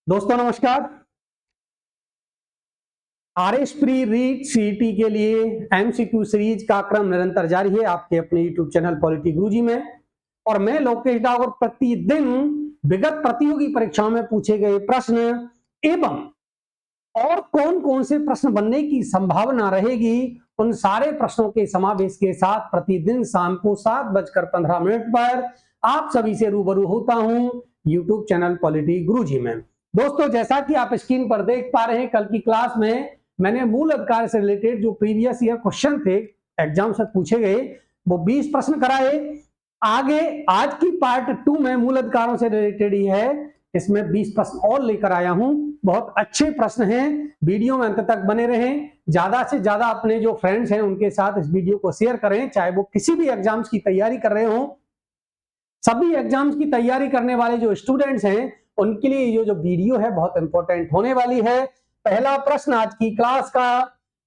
दोस्तों नमस्कार। RS pre REET CET के लिए एमसीक्यू सीरीज का क्रम निरंतर जारी है आपके अपने यूट्यूब चैनल पॉलिटी गुरुजी में। और मैं लोकेश डागर प्रतिदिन विगत प्रतियोगी परीक्षाओं में पूछे गए प्रश्न एवं और कौन कौन से प्रश्न बनने की संभावना रहेगी उन सारे प्रश्नों के समावेश के साथ प्रतिदिन शाम को 7:15 पर आप सभी से रूबरू होता हूं यूट्यूब चैनल पॉलिटी गुरुजी में। दोस्तों जैसा कि आप स्क्रीन पर देख पा रहे हैं, कल की क्लास में मैंने मूल अधिकार से रिलेटेड जो प्रीवियस ईयर क्वेश्चन थे एग्जाम से पूछे गए वो 20 प्रश्न कराए। आगे आज की पार्ट 2 में मूल अधिकारों से रिलेटेड ही है, इसमें 20 प्रश्न और लेकर आया हूं। बहुत अच्छे प्रश्न हैं, वीडियो में अंत तक बने रहें। ज्यादा से ज्यादा अपने जो फ्रेंड्स हैं उनके साथ इस वीडियो को शेयर करें, चाहे वो किसी भी एग्जाम्स की तैयारी कर रहे हो। सभी एग्जाम्स की तैयारी करने वाले जो स्टूडेंट्स हैं उनके लिए ये जो वीडियो है बहुत इंपॉर्टेंट होने वाली है। पहला प्रश्न आज की क्लास का,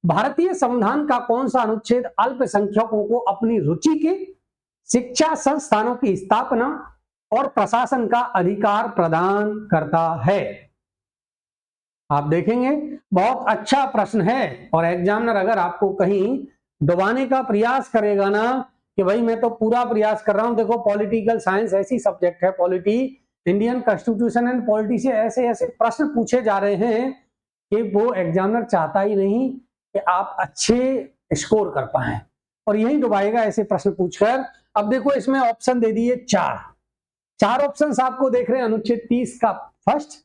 भारतीय संविधान का कौन सा अनुच्छेद अल्पसंख्यकों को अपनी रुचि के शिक्षा संस्थानों की स्थापना और प्रशासन का अधिकार प्रदान करता है? आप देखेंगे बहुत अच्छा प्रश्न है और एग्जामिनर अगर आपको कहीं डुबाने का प्रयास करेगा ना कि भाई मैं तो पूरा प्रयास कर रहा हूं, देखो पॉलिटिकल साइंस ऐसी सब्जेक्ट है, polity Indian constitution and polity से ऐसे ऐसे प्रश्न पूछे जा रहे हैं कि वो एग्जामिनर चाहता ही नहीं कि आप अच्छे स्कोर कर पाए और यही डुबाएगा ऐसे प्रश्न पूछकर। अब देखो इसमें ऑप्शन दे दिए चार ऑप्शंस आपको देख रहे हैं। अनुच्छेद 30 का फर्स्ट,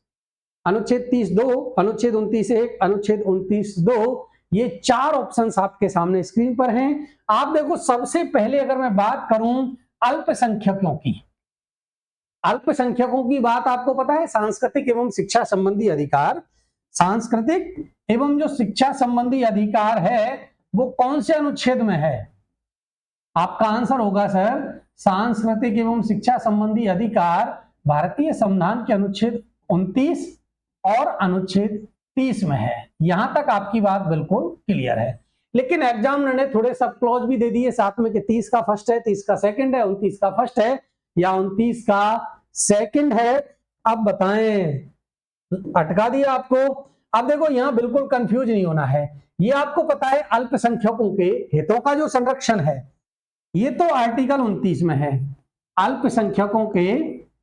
अनुच्छेद 30(2), अनुच्छेद 29(1), अनुच्छेद 29(2), ये 4 ऑप्शंस आपके सामने स्क्रीन पर हैं। आप देखो सबसे पहले अगर मैं बात करूं अल्पसंख्यकों की, अल्पसंख्यकों की बात आपको पता है सांस्कृतिक एवं शिक्षा संबंधी अधिकार, सांस्कृतिक एवं जो शिक्षा संबंधी अधिकार है वो कौन से अनुच्छेद में है? आपका आंसर होगा सर सांस्कृतिक एवं शिक्षा संबंधी अधिकार भारतीय संविधान के अनुच्छेद 29 और अनुच्छेद 30 में है। यहां तक आपकी बात बिल्कुल क्लियर है, लेकिन एग्जामिनर ने थोड़े सब क्लॉज भी दे दिए साथ में कि 30 का फर्स्ट है, 30 का सेकंड है, 29 का फर्स्ट है या 29 का सेकंड है। अब बताएं, अटका दिया आपको। अब देखो यहां बिल्कुल कंफ्यूज नहीं होना है, ये आपको पता है अल्पसंख्यकों के हितों का जो संरक्षण है ये तो आर्टिकल 29 में है। अल्पसंख्यकों के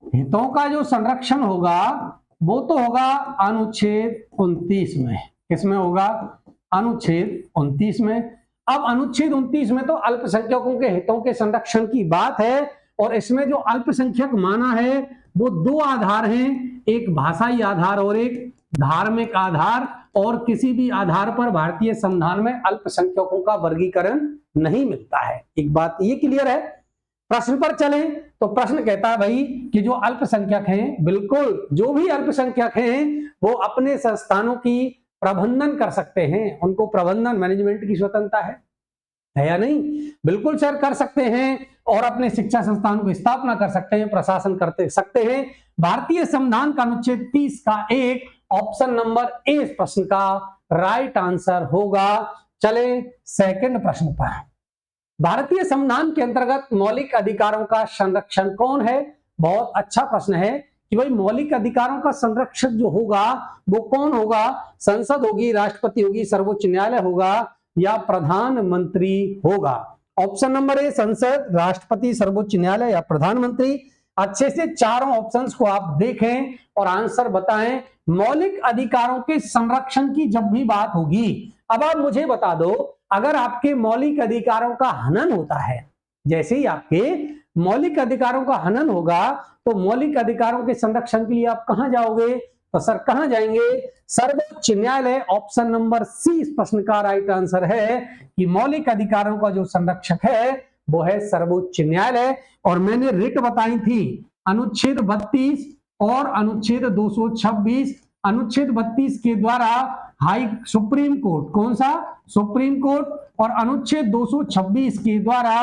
हितों का जो संरक्षण होगा वो तो होगा अनुच्छेद 29 में। किसमें होगा? अनुच्छेद 29 में। अब अनुच्छेद 29 में तो अल्पसंख्यकों के हितों के संरक्षण की बात है और इसमें जो अल्पसंख्यक माना है वो 2 आधार हैं, एक भाषाई आधार और एक धार्मिक आधार, और किसी भी आधार पर भारतीय संविधान में अल्पसंख्यकों का वर्गीकरण नहीं मिलता है। एक बात ये क्लियर है। प्रश्न पर चले तो प्रश्न कहता है भाई कि जो अल्पसंख्यक हैं, बिल्कुल जो भी अल्पसंख्यक हैं वो अपने संस्थानों की प्रबंधन कर सकते हैं, उनको प्रबंधन मैनेजमेंट की स्वतंत्रता है या नहीं? बिल्कुल सर कर सकते हैं और अपने शिक्षा संस्थानों की स्थापना कर सकते हैं, प्रशासन करते सकते हैं। भारतीय संविधान का अनुच्छेद 30 का एक ऑप्शन नंबर ए इस प्रश्न का राइट आंसर होगा। चले सेकंड प्रश्न पर। भारतीय संविधान के अंतर्गत मौलिक अधिकारों का संरक्षण कौन है? बहुत अच्छा प्रश्न है कि भाई मौलिक अधिकारों का संरक्षण जो होगा वो कौन होगा? संसद होगी, राष्ट्रपति होगी, सर्वोच्च न्यायालय होगा या प्रधानमंत्री होगा? ऑप्शन नंबर ए संसद, राष्ट्रपति, सर्वोच्च न्यायालय या प्रधानमंत्री। अच्छे से चारों ऑप्शंस को आप देखें और आंसर बताएं। मौलिक अधिकारों के संरक्षण की जब भी बात होगी, अब आप मुझे बता दो, अगर आपके मौलिक अधिकारों का हनन होता है, जैसे ही आपके मौलिक अधिकारों का हनन होगा तो मौलिक अधिकारों के संरक्षण के लिए आप कहां जाओगे? तो सर कहां जाएंगे? सर्वोच्च न्यायालय। ऑप्शन नंबर सी इस प्रश्न का राइट आंसर है कि मौलिक अधिकारों का जो संरक्षक है वो है सर्वोच्च न्यायालय। और मैंने रिट बताई थी अनुच्छेद 32 और अनुच्छेद 226। अनुच्छेद 32 के द्वारा हाई सुप्रीम कोर्ट, कौन सा? Supreme court. और अनुच्छेद 226 के द्वारा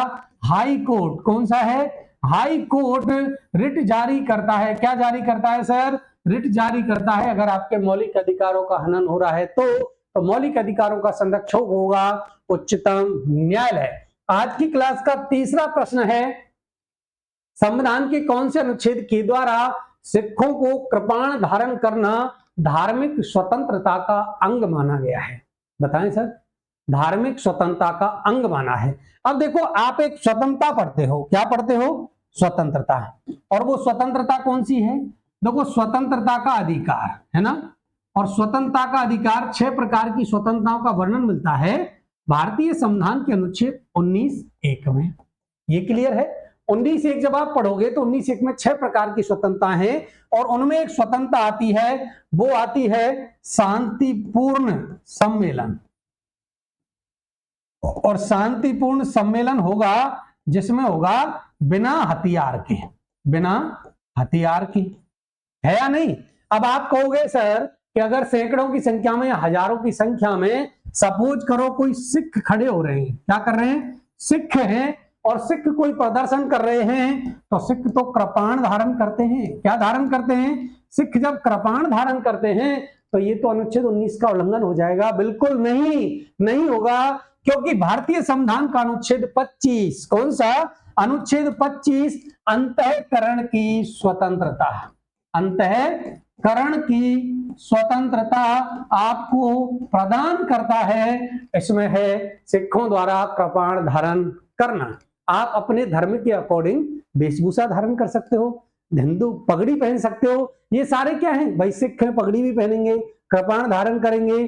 हाई कोर्ट, कौन सा है? हाई कोर्ट रिट जारी करता है। क्या जारी करता है सर? रिट जारी करता है। अगर आपके मौलिक अधिकारों का हनन हो रहा है तो मौलिक अधिकारों का संरक्षक होगा उच्चतम न्यायालय। आज की क्लास का तीसरा प्रश्न है, संविधान के कौन से अनुच्छेद के द्वारा सिखों को कृपाण धारण करना धार्मिक स्वतंत्रता का अंग माना गया है? बताएं सर। धार्मिक स्वतंत्रता का अंग माना है। अब देखो, आप एक स्वतंत्रता पढ़ते हो, क्या पढ़ते हो? स्वतंत्रता। और वो स्वतंत्रता कौन सी है? देखो, स्वतंत्रता का अधिकार है ना, और स्वतंत्रता का अधिकार 6 प्रकार की स्वतंत्रताओं का वर्णन मिलता है भारतीय संविधान के अनुच्छेद 19(1) में। ये क्लियर है? 19(1) जब आप पढ़ोगे तो 19(1) में 6 प्रकार की स्वतंत्रता है, और उनमें एक स्वतंत्रता आती है, वो आती है शांतिपूर्ण सम्मेलन। और शांतिपूर्ण सम्मेलन होगा जिसमें होगा बिना हथियार के, बिना हथियार के, है या नहीं? अब आप कहोगे सर कि अगर सैकड़ों की संख्या में या हजारों की संख्या में सपोज करो कोई सिख खड़े हो रहे हैं, क्या कर रहे हैं? सिख हैं, और सिख कोई प्रदर्शन कर रहे हैं, तो सिख तो कृपाण धारण करते हैं। क्या धारण करते हैं? सिख जब कृपाण धारण करते हैं तो ये तो अनुच्छेद 19 का उल्लंघन हो जाएगा। बिल्कुल नहीं, नहीं होगा, क्योंकि भारतीय संविधान का अनुच्छेद 25, कौन सा? अनुच्छेद 25 अंतःकरण की स्वतंत्रता, अंतःकरण की स्वतंत्रता आपको प्रदान करता है। इसमें है सिखों द्वारा कृपाण धारण करना। आप अपने धर्म के अकॉर्डिंग वेशभूषा धारण कर सकते हो, हिंदू पगड़ी पहन सकते हो, ये सारे क्या है भाई? सिख है, पगड़ी भी पहनेंगे, कृपाण धारण करेंगे,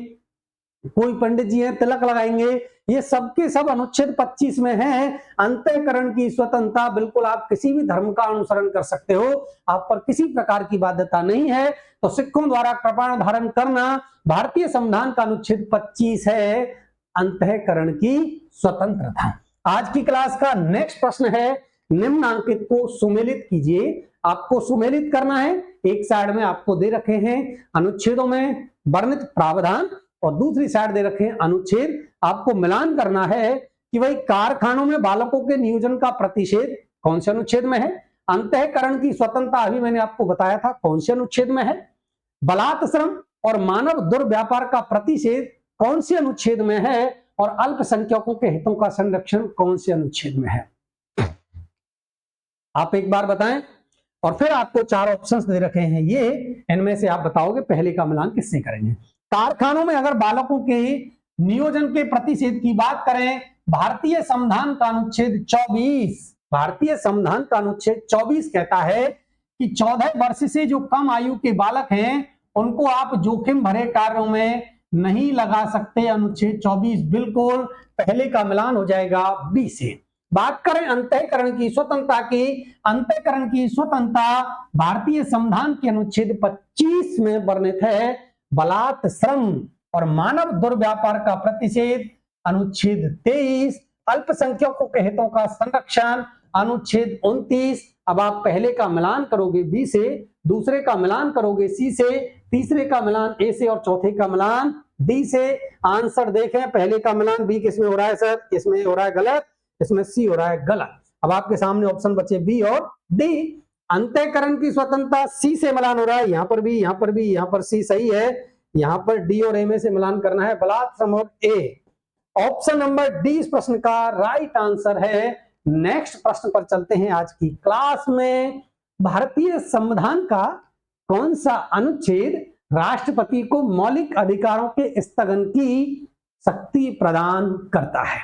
कोई पंडित जी हैं तिलक लगाएंगे, ये सबके सब अनुच्छेद 25 में है। अंतःकरण की स्वतंत्रता, बिल्कुल आप किसी भी धर्म का अनुसरण कर सकते हो, आप पर किसी प्रकार की बाध्यता नहीं है। तो सिखों द्वारा कृपाण धारण करना भारतीय संविधान का अनुच्छेद 25 है, अंतःकरण की स्वतंत्रता। आज की क्लास का नेक्स्ट प्रश्न है, निम्नांकित को सुमेलित कीजिए। आपको सुमेलित करना है, एक साइड में आपको दे रखे हैं अनुच्छेदों में वर्णित प्रावधान, और दूसरी साइड दे रखे हैं अनुच्छेद। आपको मिलान करना है कि भाई कारखानों में बालकों के नियोजन का प्रतिषेध कौन से अनुच्छेद में है? अंतःकरण की स्वतंत्रता अभी मैंने आपको बताया था कौन से अनुच्छेद में है? बलात् श्रम और मानव दुर्व्यापार का प्रतिषेध कौन से अनुच्छेद में है? और अल्पसंख्यकों के हितों का संरक्षण कौन से अनुच्छेद में है? आप एक बार बताएं। और फिर आपको 4 ऑप्शंस दे रखे हैं, ये इनमें से आप बताओगे पहले का मिलान किससे करेंगे। कारखानों में अगर बालकों के नियोजन के प्रतिषेध की बात करें, भारतीय संविधान का अनुच्छेद 24, भारतीय संविधान का अनुच्छेद 24 कहता है कि 14 वर्ष से जो कम आयु के बालक हैं उनको आप जोखिम भरे कार्यों में नहीं लगा सकते। अनुच्छेद 24 बिल्कुल पहले का मिलान हो जाएगा बी से। बात करें अंतःकरण की स्वतंत्रता की, अंतःकरण की स्वतंत्रता भारतीय संविधान के अनुच्छेद 25 में वर्णित है। बलात् श्रम और मानव दुर्व्यापार का प्रतिषेध अनुच्छेद 23, अल्पसंख्यकों के हितों का संरक्षण अनुच्छेद 29। अब आप पहले का मिलान करोगे बी से, दूसरे का मिलान करोगे सी से, तीसरे का मिलान ए से, और चौथे का मिलान डी से। आंसर देखें, पहले का मिलान बी किसमें हो रहा है सर? इसमें हो रहा है गलत, इसमें सी हो रहा है गलत। अब आपके सामने ऑप्शन बचे बी और डी। अंतःकरण की स्वतंत्रता सी से मिलान हो रहा है, यहां पर भी, यहां पर भी, यहां पर सी सही है, यहां पर डी और ए में से मिलान करना है, बलात् श्रम और ए। ऑप्शन नंबर डी इस प्रश्न का राइट आंसर है। नेक्स्ट प्रश्न पर चलते हैं। आज की क्लास में भारतीय संविधान का कौन सा अनुच्छेद राष्ट्रपति को मौलिक अधिकारों के स्थगन की शक्ति प्रदान करता है?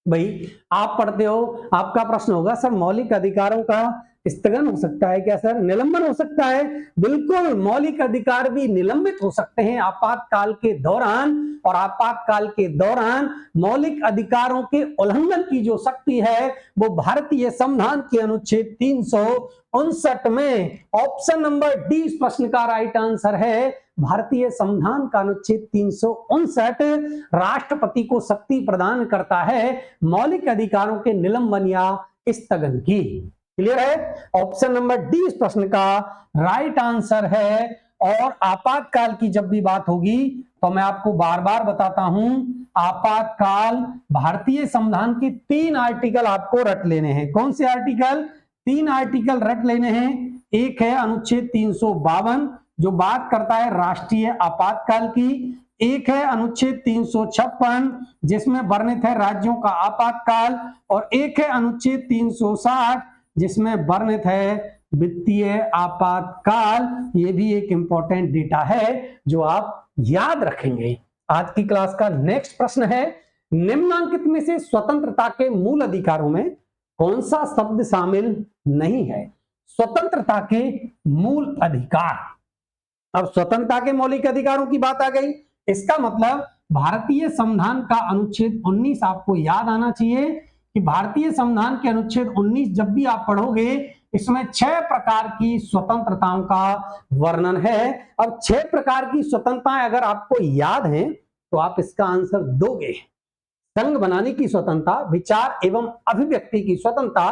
भाई आप पढ़ते हो, आपका प्रश्न होगा सर मौलिक अधिकारों का स्थगन हो सकता है क्या सर? निलंबन हो सकता है? बिल्कुल, मौलिक अधिकार भी निलंबित हो सकते हैं आपातकाल के दौरान, और आपातकाल के दौरान मौलिक अधिकारों के उल्लंघन की जो शक्ति है वो भारतीय संविधान के अनुच्छेद 359 में। ऑप्शन नंबर डी इस प्रश्न का राइट आंसर है। भारतीय संविधान का अनुच्छेद 359 राष्ट्रपति को शक्ति प्रदान करता है मौलिक अधिकारों के निलंबन या स्थगन की। क्लियर है? ऑप्शन नंबर डी इस प्रश्न का राइट आंसर है। और आपातकाल की जब भी बात होगी तो मैं आपको बार बार बताता हूं, आपातकाल भारतीय संविधान के 3 आर्टिकल आपको रट लेने हैं। कौन से आर्टिकल? 3 आर्टिकल रट लेने हैं। एक है अनुच्छेद 352 जो बात करता है राष्ट्रीय आपातकाल की, एक है अनुच्छेद 356 जिसमें वर्णित है राज्यों का आपातकाल, और एक है अनुच्छेद 360 जिसमें वर्णित है वित्तीय आपातकाल, ये भी एक इंपॉर्टेंट डेटा है जो आप याद रखेंगे। आज की क्लास का नेक्स्ट प्रश्न है, निम्नांकित में से स्वतंत्रता के मूल अधिकारों में कौन सा शब्द शामिल नहीं है? स्वतंत्रता के मूल अधिकार। अब स्वतंत्रता के मौलिक अधिकारों की बात आ गई, इसका मतलब भारतीय संविधान का अनुच्छेद 19 आपको याद आना चाहिए कि भारतीय संविधान के अनुच्छेद 19 जब भी आप पढ़ोगे इसमें 6 प्रकार की स्वतंत्रताओं का वर्णन है। अब 6 प्रकार की स्वतंत्रताएं अगर आपको याद हैं तो आप इसका आंसर दोगे। संघ बनाने की स्वतंत्रता, विचार एवं अभिव्यक्ति की स्वतंत्रता,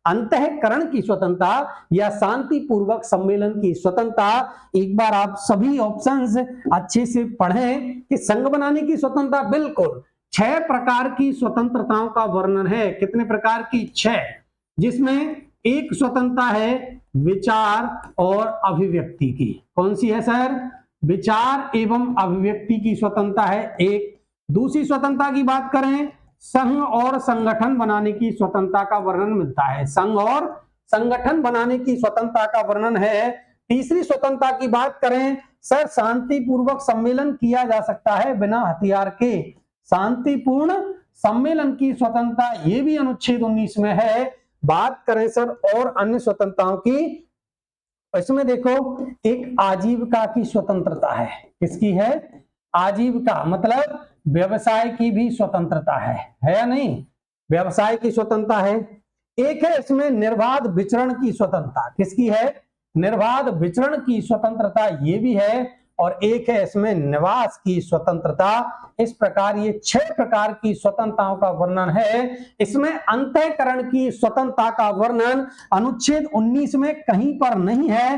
अंतःकरण की स्वतंत्रता या शांतिपूर्वक सम्मेलन की स्वतंत्रता। एक बार आप सभी ऑप्शंस अच्छे से पढ़ें कि संघ बनाने की स्वतंत्रता बिल्कुल 6 प्रकार की स्वतंत्रताओं का वर्णन है। कितने प्रकार की? 6, जिसमें एक स्वतंत्रता है विचार और अभिव्यक्ति की। कौन सी है सर? विचार एवं अभिव्यक्ति की स्वतंत्रता है एक। दूसरी स्वतंत्रता की बात करें, संघ और संगठन बनाने की स्वतंत्रता का वर्णन मिलता है। संघ और संगठन बनाने की स्वतंत्रता का वर्णन है। तीसरी स्वतंत्रता की बात करें सर, शांतिपूर्वक सम्मेलन किया जा सकता है बिना हथियार के। शांतिपूर्ण सम्मेलन की स्वतंत्रता, ये भी अनुच्छेद 19 में है। बात करें सर और अन्य स्वतंत्रताओं की, इसमें देखो एक आजीविका की स्वतंत्रता है। किसकी है? आजीविका, मतलब व्यवसाय की भी स्वतंत्रता है या नहीं? व्यवसाय की स्वतंत्रता है। एक है इसमें निर्बाध विचरण की स्वतंत्रता। किसकी है? निर्बाध विचरण की स्वतंत्रता, ये भी है। और एक है इसमें निवास की स्वतंत्रता। इस प्रकार ये 6 प्रकार की स्वतंत्रताओं का वर्णन है। इसमें अंतःकरण की स्वतंत्रता का वर्णन अनुच्छेद 19 में कहीं पर नहीं है।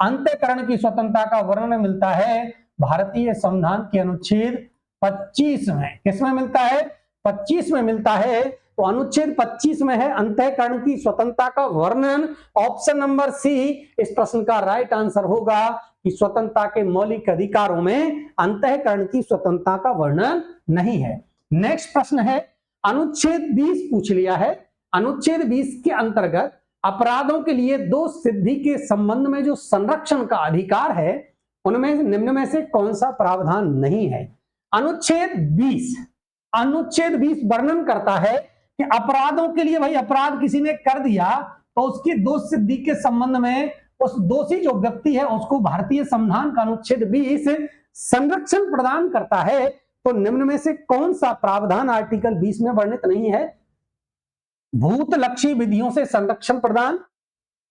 अंतःकरण की स्वतंत्रता का वर्णन मिलता है भारतीय संविधान के अनुच्छेद 25 में। किसमें मिलता है? 25 में मिलता है। तो अनुच्छेद 25 में है अंतःकरण की स्वतंत्रता का वर्णन। ऑप्शन नंबर सी इस प्रश्न का राइट आंसर होगा कि स्वतंत्रता के मौलिक अधिकारों में अंतःकरण की स्वतंत्रता का वर्णन नहीं है। नेक्स्ट प्रश्न है, अनुच्छेद 20 पूछ लिया है। अनुच्छेद 20 के अंतर्गत अपराधों के लिए दोष सिद्धि के संबंध में जो संरक्षण का अधिकार है उनमें निम्न में से कौन सा प्रावधान नहीं है? अनुच्छेद 20 वर्णन करता है कि अपराधों के लिए, भाई अपराध किसी ने कर दिया तो उसकी दोष सिद्धि के संबंध में उस दोषी जो व्यक्ति है उसको भारतीय संविधान का अनुच्छेद 20 संरक्षण प्रदान करता है। तो निम्न में से कौन सा प्रावधान आर्टिकल 20 में वर्णित नहीं है? भूतलक्षी विधियों से संरक्षण प्रदान,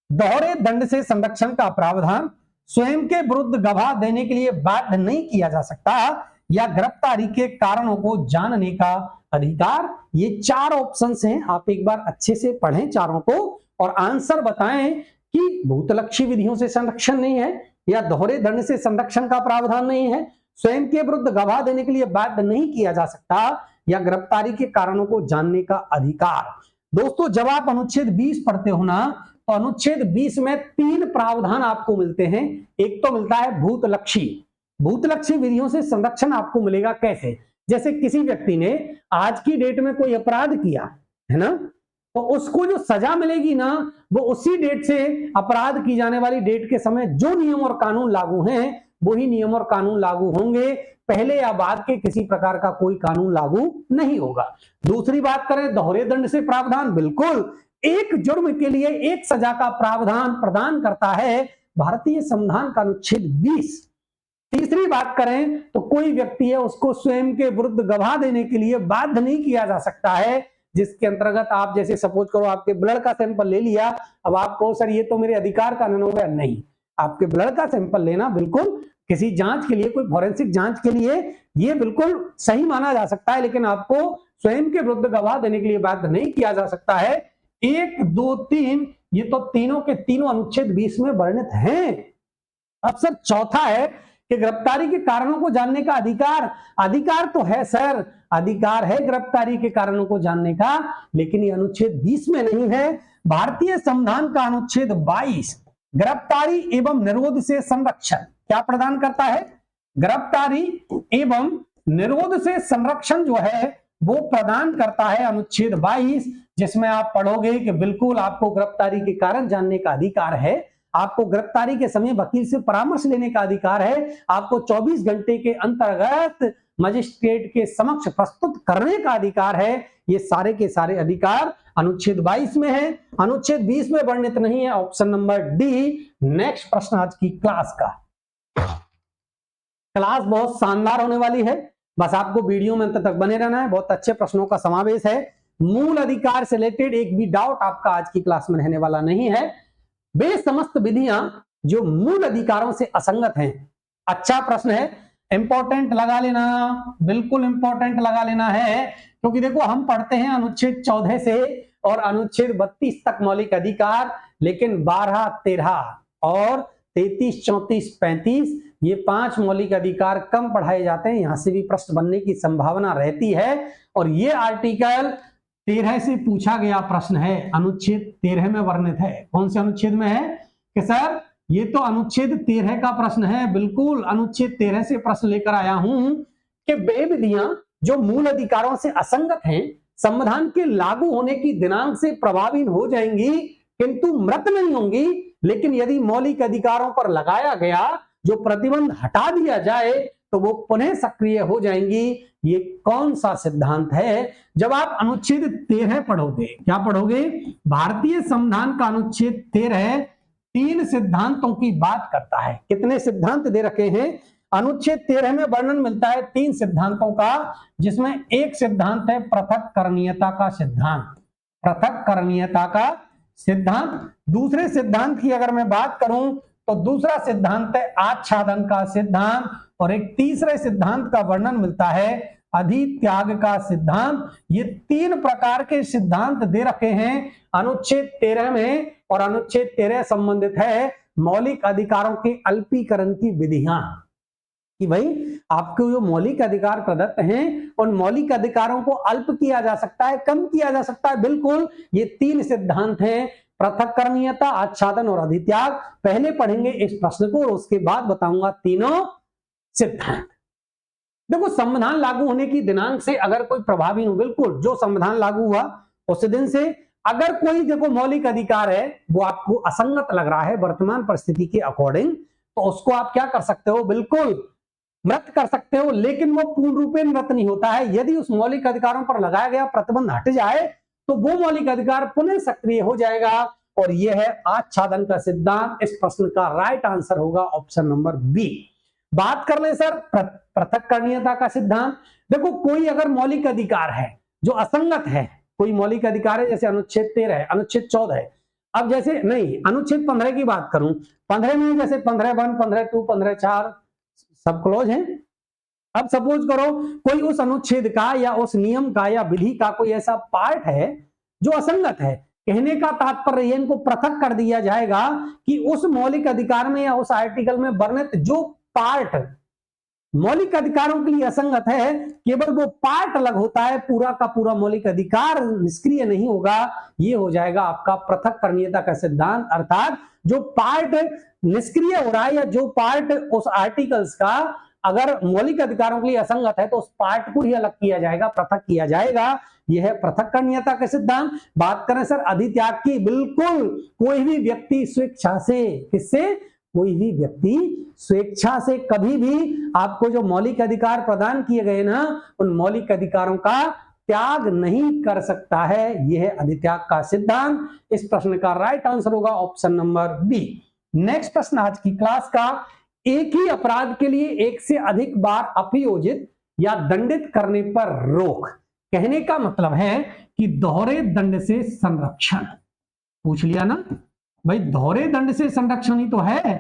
दोहरे दंड से संरक्षण का प्रावधान, स्वयं के विरुद्ध गवाह देने के लिए बाध्य नहीं किया जा सकता, या गिरफ्तारी के कारणों को जानने का अधिकार। ये 4 ऑप्शंस हैं, आप एक बार अच्छे से पढ़ें चारों को और आंसर बताएं कि भूतलक्षी विधियों से संरक्षण नहीं है, या दोहरे दंड से संरक्षण का प्रावधान नहीं है, स्वयं के विरुद्ध गवाह देने के लिए बाध्य नहीं किया जा सकता, या गिरफ्तारी के कारणों को जानने का अधिकार। दोस्तों जब आप अनुच्छेद 20 पढ़ते हो ना तो अनुच्छेद 20 में 3 प्रावधान आपको मिलते हैं। एक तो मिलता है भूतलक्षी विधियों से संरक्षण आपको मिलेगा कैसे? जैसे किसी व्यक्ति ने आज की डेट में कोई अपराध किया है ना, तो उसको जो सजा मिलेगी ना वो उसी डेट से, अपराध की जाने वाली डेट के समय जो नियम और कानून लागू हैं वही नियम और कानून लागू होंगे, पहले या बाद के किसी प्रकार का कोई कानून लागू नहीं होगा। दूसरी बात करें दोहरे दंड से प्रावधान, बिल्कुल एक जुर्म के लिए एक सजा का प्रावधान प्रदान करता है भारतीय संविधान का अनुच्छेद 20। तीसरी बात करें तो कोई व्यक्ति है उसको स्वयं के विरुद्ध गवाह देने के लिए बाध्य नहीं किया जा सकता है, जिसके अंतर्गत आप जैसे सपोज करो आपके ब्लड का सैंपल ले लिया, अब आप कहो सर ये तो मेरे अधिकार का हनन हो गया। नहीं, आपके ब्लड का सैंपल लेना बिल्कुल किसी जांच के लिए, कोई फॉरेंसिक जांच के लिए ये बिल्कुल सही माना जा सकता है, लेकिन आपको स्वयं के विरुद्ध गवाह देने के लिए बाध्य नहीं किया जा सकता है। 1, 2, 3 ये तो तीनों के तीनों अनुच्छेद 20 में वर्णित हैं। अब सर चौथा है कि गिरफ्तारी के कारणों को जानने का अधिकार तो है सर, अधिकार है गिरफ्तारी के कारणों को जानने का, लेकिन ये अनुच्छेद 20 में नहीं है। भारतीय संविधान का अनुच्छेद 22 गिरफ्तारी एवं निरोध से संरक्षण क्या प्रदान करता है? गिरफ्तारी एवं निरोध से संरक्षण जो है वो प्रदान करता है अनुच्छेद 22, जिसमें आप पढ़ोगे कि बिल्कुल आपको गिरफ्तारी के कारण जानने का अधिकार है, आपको गिरफ्तारी के समय वकील से परामर्श लेने का अधिकार है, आपको 24 घंटे के अंतर्गत मजिस्ट्रेट के समक्ष प्रस्तुत करने का अधिकार है। ये सारे के सारे अधिकार अनुच्छेद 22 में है, अनुच्छेद 20 में वर्णित नहीं है। ऑप्शन नंबर डी नेक्स्ट प्रश्न आज की क्लास का। क्लास बहुत शानदार होने वाली है, बस आपको वीडियो में अंत तक बने रहना है। बहुत अच्छे प्रश्नों का समावेश है। मूल अधिकार से रिलेटेड एक भी डाउट आपका आज की क्लास में रहने वाला नहीं है। वे समस्त विधियां जो मूल अधिकारों से असंगत हैं। अच्छा प्रश्न है, इंपॉर्टेंट लगा लेना, बिल्कुल इंपॉर्टेंट लगा लेना है, क्योंकि देखो हम पढ़ते हैं अनुच्छेद 14 से और अनुच्छेद 32 तक मौलिक अधिकार, लेकिन 12, 13 और 33, 34, 35 ये 5 मौलिक अधिकार कम पढ़ाए जाते हैं। यहां से भी प्रश्न बनने की संभावना रहती है। और ये आर्टिकल 13 से पूछा गया प्रश्न है, अनुच्छेद 13 में वर्णित है। कौन से अनुच्छेद में है कि सर ये तो अनुच्छेद 13 का प्रश्न है। बिल्कुल अनुच्छेद 13 से प्रश्न लेकर आया हूं कि वे विधियां जो मूल अधिकारों से असंगत हैं, संविधान के लागू होने की दिनांक से प्रभावी हो जाएंगी किंतु मृत नहीं होंगी, लेकिन यदि मौलिक अधिकारों पर लगाया गया जो प्रतिबंध हटा दिया जाए तो वो पुनः सक्रिय हो जाएंगी। ये कौन सा सिद्धांत है? जब आप अनुच्छेद 13 पढ़ोगे, क्या पढ़ोगे? भारतीय संविधान का अनुच्छेद 13 3 सिद्धांतों की बात करता है। कितने सिद्धांत दे रखे हैं? अनुच्छेद 13 में वर्णन मिलता है 3 सिद्धांतों का, जिसमें एक सिद्धांत है पृथक्करणीयता का सिद्धांत। पृथक्करणीयता का सिद्धांत। दूसरे सिद्धांत की अगर मैं बात करूं तो दूसरा सिद्धांत है आच्छादन का सिद्धांत, और एक तीसरे सिद्धांत का वर्णन मिलता है अधित्याग का सिद्धांत। ये 3 प्रकार के सिद्धांत दे रखे हैं अनुच्छेद 13 में, और अनुच्छेद 13 संबंधित है मौलिक अधिकारों के अल्पीकरण की विधियां, कि भाई आपको जो मौलिक अधिकार प्रदत्त हैं उन मौलिक अधिकारों को अल्प किया जा सकता है, कम किया जा सकता है। बिल्कुल ये 3 सिद्धांत हैं, पृथक्करणीयता, आच्छादन और अधित्याग। पहले पढ़ेंगे इस प्रश्न को और उसके बाद बताऊंगा तीनों सिद्धांत। देखो संविधान लागू होने की दिनांक से अगर कोई प्रभावी हो, बिल्कुल जो संविधान लागू हुआ उस दिन से अगर कोई देखो मौलिक अधिकार है वो आपको असंगत लग रहा है वर्तमान परिस्थिति के अकॉर्डिंग, तो उसको आप क्या कर सकते हो? बिल्कुल मृत कर सकते हो, लेकिन वो पूर्ण रूप में मृत नहीं होता है। यदि उस मौलिक अधिकारों पर लगाया गया प्रतिबंध हट जाए तो वो मौलिक अधिकार पुनः सक्रिय हो जाएगा, और यह है आच्छादन का सिद्धांत। इस प्रश्न का राइट आंसर होगा ऑप्शन नंबर बी। बात कर ले सर पृथक्करणीयता का सिद्धांत। देखो कोई अगर मौलिक अधिकार है जो असंगत है, कोई मौलिक अधिकार है जैसे अनुच्छेद 13 है, अनुच्छेद 14 है, अब जैसे नहीं अनुच्छेद 15 की बात करूं, 15 में जैसे 15(1), 15(2), 15(4) सब क्लोज हैं। अब सपोज करो कोई उस अनुच्छेद का या उस नियम का या विधि का कोई ऐसा पार्ट है जो असंगत है। कहने का तात्पर्य है इनको पृथक कर दिया जाएगा कि उस मौलिक अधिकार में या उस आर्टिकल में वर्णित जो पार्ट मौलिक अधिकारों के लिए असंगत है, केवल वो पार्ट अलग होता है, पूरा का पूरा मौलिक अधिकार निष्क्रिय नहीं होगा। ये हो जाएगा आपका पृथक्करणीयता का सिद्धांत। अर्थात जो पार्ट निष्क्रिय हो रहा है या जो पार्ट उस आर्टिकल्स का अगर मौलिक अधिकारों के लिए असंगत है तो उस पार्ट को ही अलग किया जाएगा, पृथक किया जाएगा। यह है पृथक्करणीयता का सिद्धांत। बात करें सर अधित्याग की, बिल्कुल कोई भी व्यक्ति स्वेच्छा से, किससे? कोई भी व्यक्ति स्वेच्छा से कभी भी आपको जो मौलिक अधिकार प्रदान किए गए ना, उन मौलिक अधिकारों का त्याग नहीं कर सकता है। यह है अधित्याग का सिद्धांत। इस प्रश्न का राइट आंसर होगा ऑप्शन नंबर बी। नेक्स्ट प्रश्न आज की क्लास का, एक ही अपराध के लिए एक से अधिक बार अभियोजित या दंडित करने पर रोक। कहने का मतलब है कि दोहरे दंड से संरक्षण। पूछ लिया ना भाई, दोहरे दंड से संरक्षण ही तो है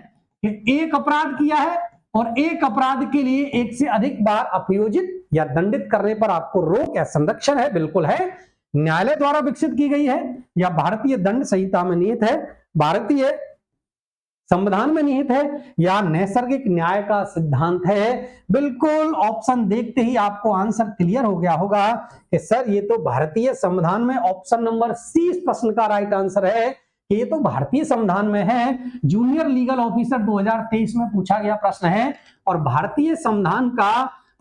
कि एक अपराध किया है और एक अपराध के लिए एक से अधिक बार अभियोजित या दंडित करने पर आपको रोक या संरक्षण है। बिल्कुल है, न्यायालय द्वारा विकसित की गई है या भारतीय दंड संहिता में निहित है, भारतीय संविधान में निहित है, या नैसर्गिक न्याय का सिद्धांत है। बिल्कुल ऑप्शन देखते ही आपको आंसर क्लियर हो गया होगा कि सर ये तो भारतीय संविधान में, ऑप्शन नंबर सी इस प्रश्न का राइट आंसर है कि ये तो भारतीय संविधान में है। जूनियर लीगल ऑफिसर 2023 में पूछा गया प्रश्न है, और भारतीय संविधान का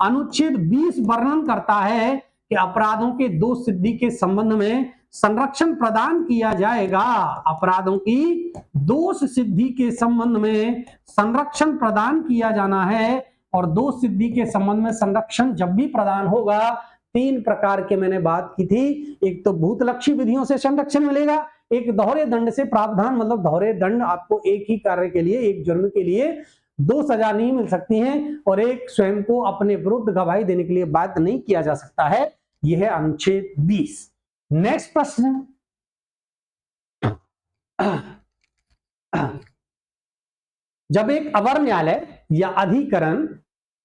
अनुच्छेद 20 वर्णन करता है कि अपराधों के दोष सिद्धि के संबंध में संरक्षण प्रदान किया जाएगा। अपराधों की दोष सिद्धि के संबंध में संरक्षण प्रदान किया जाना है, और दोष सिद्धि के संबंध में संरक्षण जब भी प्रदान होगा, 3 प्रकार के मैंने बात की थी। एक तो भूतलक्षी विधियों से संरक्षण मिलेगा, एक दोहरे दंड से प्रावधान, मतलब दोहरे दंड आपको एक ही कार्य के लिए, एक जुर्म के लिए 2 सजा नहीं मिल सकती हैं, और एक स्वयं को अपने विरुद्ध गवाही देने के लिए बाध्य नहीं किया जा सकता है। यह है अनुच्छेद 20। नेक्स्ट प्रश्न, जब एक अवर न्यायालय या अधिकरण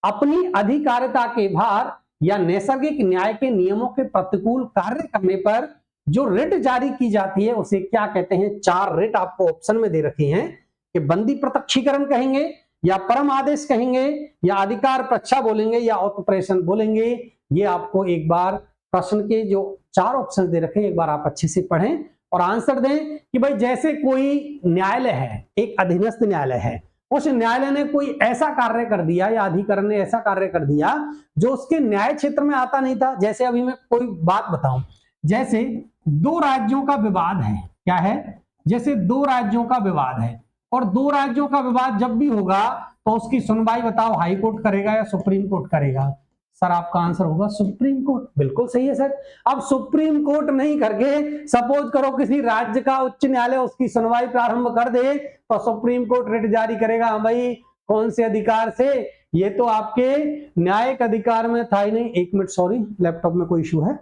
अपनी अधिकारिता के भार या नैसर्गिक न्याय के नियमों के प्रतिकूल कार्य करने पर जो रिट जारी की जाती है उसे क्या कहते हैं? 4 रिट आपको ऑप्शन में दे रखी हैं कि बंदी प्रत्यक्षीकरण कहेंगे, या परम आदेश कहेंगे, या अधिकार प्रच्छा बोलेंगे, या उत्प्रेषण बोलेंगे। ये आपको एक बार प्रश्न के जो 4 ऑप्शन दे रखे हैं एक बार आप अच्छे से पढ़ें और आंसर दें कि भाई जैसे कोई न्यायालय है, एक अधीनस्थ न्यायालय है, उस न्यायालय ने कोई ऐसा कार्य कर दिया या अधिकरण ने ऐसा कार्य कर दिया जो उसके न्याय क्षेत्र में आता नहीं था। जैसे अभी मैं कोई बात बताऊं, जैसे 2 राज्यों का विवाद है, क्या है? जैसे 2 राज्यों का विवाद है, और 2 राज्यों का विवाद जब भी होगा तो उसकी सुनवाई बताओ हाई कोर्ट करेगा या सुप्रीम कोर्ट करेगा? सर आपका आंसर होगा सुप्रीम कोर्ट। बिल्कुल सही है सर। अब सुप्रीम कोर्ट नहीं करके सपोज करो किसी राज्य का उच्च न्यायालय उसकी सुनवाई प्रारंभ कर दे तो सुप्रीम कोर्ट रिट जारी करेगा। हाँ भाई, कौन से अधिकार से? ये तो आपके न्यायिक अधिकार में था ही नहीं। 1 मिनट, सॉरी लैपटॉप में कोई इशू है।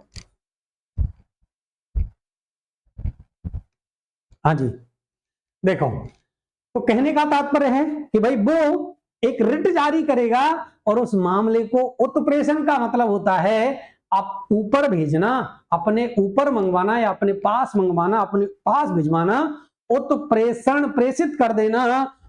हाँ जी, देखो, तो कहने का तात्पर्य है कि भाई वो एक रिट जारी करेगा और उस मामले को, उत्प्रेषण का मतलब होता है आप ऊपर भेजना, अपने ऊपर मंगवाना या अपने पास मंगवाना, अपने पास भिजवाना, उत्प्रेषण, प्रेषित कर देना।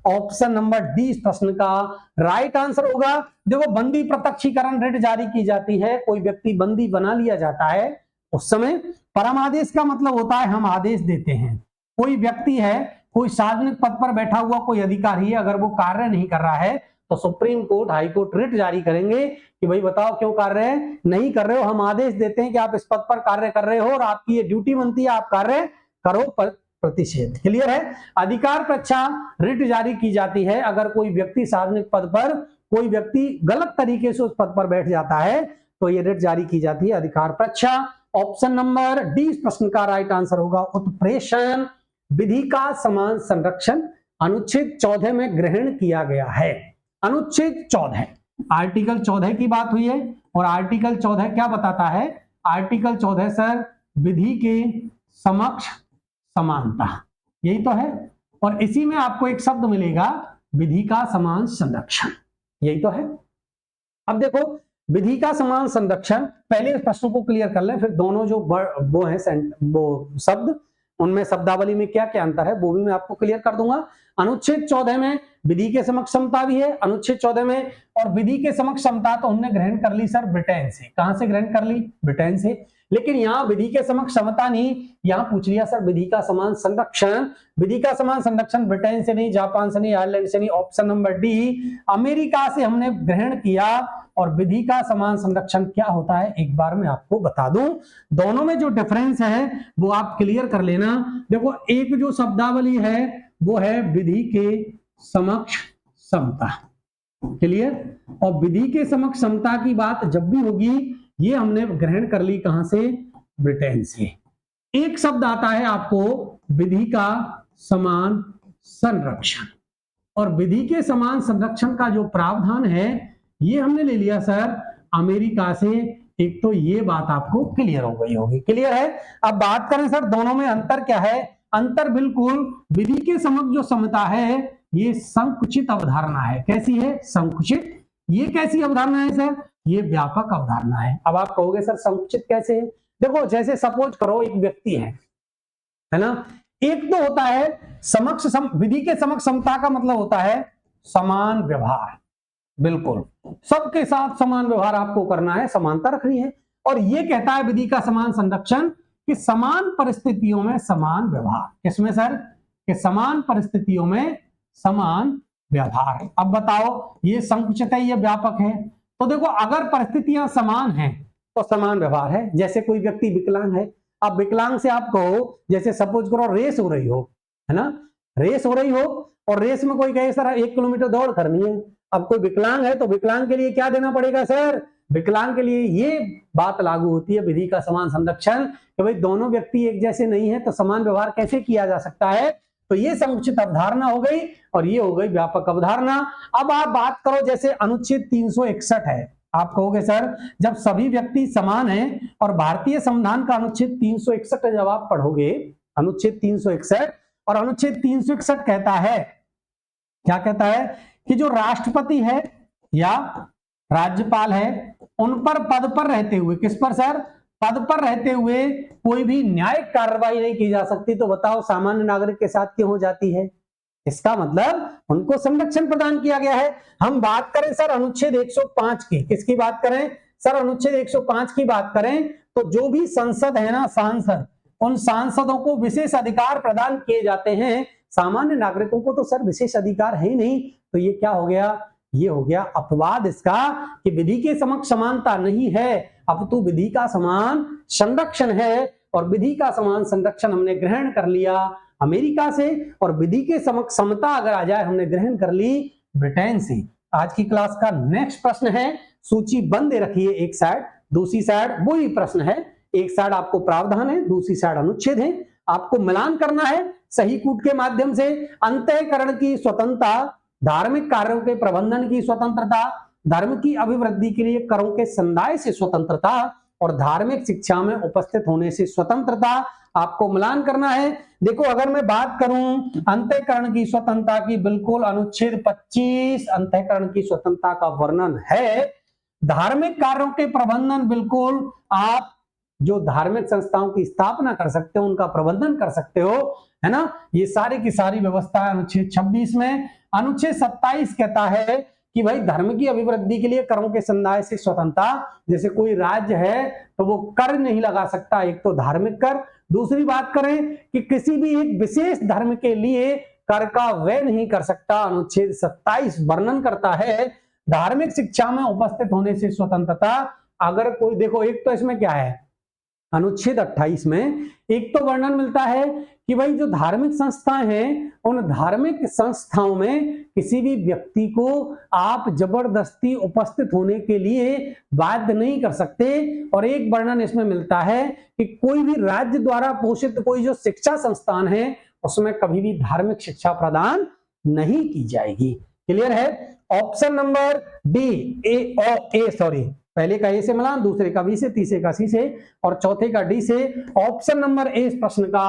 ऑप्शन नंबर डी इस प्रश्न का राइट आंसर होगा। देखो, बंदी प्रत्यक्षीकरण रिट जारी की जाती है, कोई व्यक्ति बंदी बना लिया जाता है उस समय। परम आदेश का मतलब होता है हम आदेश देते हैं। कोई व्यक्ति है, कोई सार्वजनिक पद पर बैठा हुआ कोई अधिकारी है, अगर वो कार्य नहीं कर रहा है तो supreme court, high court writ जारी करेंगे कि भाई बताओ क्यों कार्य नहीं कर रहे हो। हम आदेश देते हैं कि आप इस पद पर कार्य कर रहे हो और आपकी ये ड्यूटी बनती है, आप कार्य करो, प्रतिषेध। क्लियर है? अधिकार प्रच्छा रिट जारी की जाती है अगर कोई व्यक्ति सार्वजनिक पद पर, कोई व्यक्ति गलत तरीके से उस पद पर बैठ जाता है तो ये रिट जारी की जाती है, अधिकार प्रच्छा। ऑप्शन नंबर डी इस प्रश्न का राइट आंसर होगा उत्प्रेषण। विधि का समान संरक्षण अनुच्छेद 14 में ग्रहण किया गया है। अनुच्छेद 14, आर्टिकल 14 की बात हुई है, और आर्टिकल 14 क्या बताता है? आर्टिकल 14 सर विधि के समक्ष समानता, यही तो है। और इसी में आपको एक शब्द मिलेगा, विधि का समान संरक्षण, यही तो है। अब देखो, विधि का समान संरक्षण, पहले इस प्रश्न को क्लियर कर लें, फिर दोनों जो वो है वो शब्द, उनमें शब्दावली में क्या क्या अंतर है वो भी मैं आपको क्लियर कर दूंगा। अनुच्छेद 14 में विधि के समक्ष समता भी है, अनुच्छेद 14 में। और विधि के समक्ष समता तो हमने ग्रहण कर ली सर ब्रिटेन से। कहां से ग्रहण कर ली? ब्रिटेन से। लेकिन यहाँ विधि के समक्ष समता नहीं, यहाँ पूछ लिया सर विधि का समान संरक्षण। विधि का समान संरक्षण ब्रिटेन से नहीं, जापान से नहीं, आयरलैंड से नहीं। ऑप्शन नंबर डी, अमेरिका से हमने ग्रहण किया। और विधि का समान संरक्षण क्या होता है एक बार मैं आपको बता दूं, दोनों में जो डिफरेंस है वो आप क्लियर कर लेना। देखो, एक जो शब्दावली है वो है विधि के समक्ष समता, क्लियर। और विधि के समक्ष समता की बात जब भी होगी, ये हमने ग्रहण कर ली कहां से? ब्रिटेन से। एक शब्द आता है आपको विधि का समान संरक्षण, और विधि के समान संरक्षण का जो प्रावधान है ये हमने ले लिया सर अमेरिका से। एक तो ये बात आपको क्लियर हो गई होगी, क्लियर है। अब बात करें सर दोनों में अंतर क्या है? अंतर बिल्कुल, विधि के समक्ष जो समता है ये संकुचित अवधारणा है। कैसी है? संकुचित। ये कैसी अवधारणा है सर? ये व्यापक अवधारणा है। अब आप कहोगे सर संकुचित कैसे है? देखो, जैसे सपोज करो एक व्यक्ति है ना, एक तो होता है समक्ष विधि के समक्ष समता का मतलब होता है समान व्यवहार, बिल्कुल सबके साथ समान व्यवहार आपको करना है, समानता रखनी है। और ये कहता है विधि का समान संरक्षण कि समान परिस्थितियों में समान व्यवहार। किसमें सर? कि समान परिस्थितियों में समान व्यवहार। अब बताओ, ये संकुचित है, ये व्यापक है। तो देखो, अगर परिस्थितियां समान हैं तो समान व्यवहार है। जैसे कोई व्यक्ति विकलांग है, अब विकलांग से आप कहो, जैसे सपोज करो रेस हो रही हो, है ना, रेस हो रही हो और रेस में कोई कहे सर 1 किलोमीटर दौड़ करनी है, अब कोई विकलांग है तो विकलांग के लिए क्या देना पड़ेगा सर, विकलांग के लिए ये बात लागू होती है विधि का समान संरक्षण कि भाई दोनों व्यक्ति एक जैसे नहीं है तो समान व्यवहार कैसे किया जा सकता है। तो ये समुचित अवधारणा हो गई और ये हो गई व्यापक अवधारणा। अब आप बात करो जैसे अनुच्छेद 361 है, आप कहोगे सर जब सभी व्यक्ति समान हैं और भारतीय संविधान का अनुच्छेद 361 जब आप पढ़ोगे, अनुच्छेद 361 और अनुच्छेद 361 कहता है, क्या कहता है कि जो राष्ट्रपति है या राज्यपाल है उन पर पद पर रहते हुए, किस पर सर, पद पर रहते हुए कोई भी न्यायिक कार्रवाई नहीं की जा सकती। तो बताओ सामान्य नागरिक के साथ क्यों हो जाती है, इसका मतलब उनको संरक्षण प्रदान किया गया है। हम बात करें सर अनुच्छेद 105 की, किसकी बात करें सर, अनुच्छेद 105 की बात करें तो जो भी संसद है ना, सांसद, उन सांसदों को विशेष अधिकार प्रदान किए जाते हैं, सामान्य नागरिकों को तो सर विशेष अधिकार है ही नहीं। तो ये क्या हो गया, ये हो गया अपवाद इसका कि विधि के समक्ष समानता नहीं है, अब तो विधि का समान संरक्षण है। और विधि का समान संरक्षण हमने ग्रहण कर लिया अमेरिका से और विधि के समक्ष समता अगर आ जाए हमने ग्रहण कर ली ब्रिटेन से। आज की क्लास का नेक्स्ट प्रश्न है, सूची बंद दे रखिए एक साइड, दूसरी साइड वही प्रश्न है, एक साइड आपको प्रावधान है, दूसरी साइड अनुच्छेद है, आपको मिलान करना है सही कूट के माध्यम से। अंतःकरण की स्वतंत्रता, धार्मिक कार्यों के प्रबंधन की स्वतंत्रता, धर्म की अभिवृद्धि के लिए करों के संदाय से स्वतंत्रता और धार्मिक शिक्षा में उपस्थित होने से स्वतंत्रता, आपको मिलान करना है। देखो अगर मैं बात करूं अंतःकरण की स्वतंत्रता की, बिल्कुल अनुच्छेद 25 अंतःकरण की स्वतंत्रता का वर्णन है। धार्मिक कार्यों के प्रबंधन, बिल्कुल आप जो धार्मिक संस्थाओं की स्थापना कर सकते हो उनका प्रबंधन कर सकते हो, है ना, ये सारी की सारी व्यवस्था है अनुच्छेद 26 में। अनुच्छेद 27 कहता है कि भाई धर्म की अभिवृद्धि के लिए करों के संदाय से स्वतंत्रता, जैसे कोई राज्य है तो वो कर नहीं लगा सकता, एक तो धार्मिक कर, दूसरी बात करें कि किसी भी एक विशेष धर्म के लिए कर का व्यय नहीं कर सकता। अनुच्छेद 27 वर्णन करता है धार्मिक शिक्षा में उपस्थित होने से स्वतंत्रता। अगर कोई देखो, एक तो इसमें क्या है अनुच्छेद 28 में एक तो वर्णन मिलता है कि भाई जो धार्मिक संस्थाएं हैं उन धार्मिक संस्थाओं में किसी भी व्यक्ति को आप जबरदस्ती उपस्थित होने के लिए बाध्य नहीं कर सकते। और एक वर्णन इसमें मिलता है कि कोई भी राज्य द्वारा पोषित कोई जो शिक्षा संस्थान है उसमें कभी भी धार्मिक शिक्षा प्रदान नहीं की जाएगी। क्लियर है? ऑप्शन नंबर डी, पहले का ए से मिलान, दूसरे का बी से, तीसरे का सी से और चौथे का डी से। ऑप्शन नंबर ए इस प्रश्न का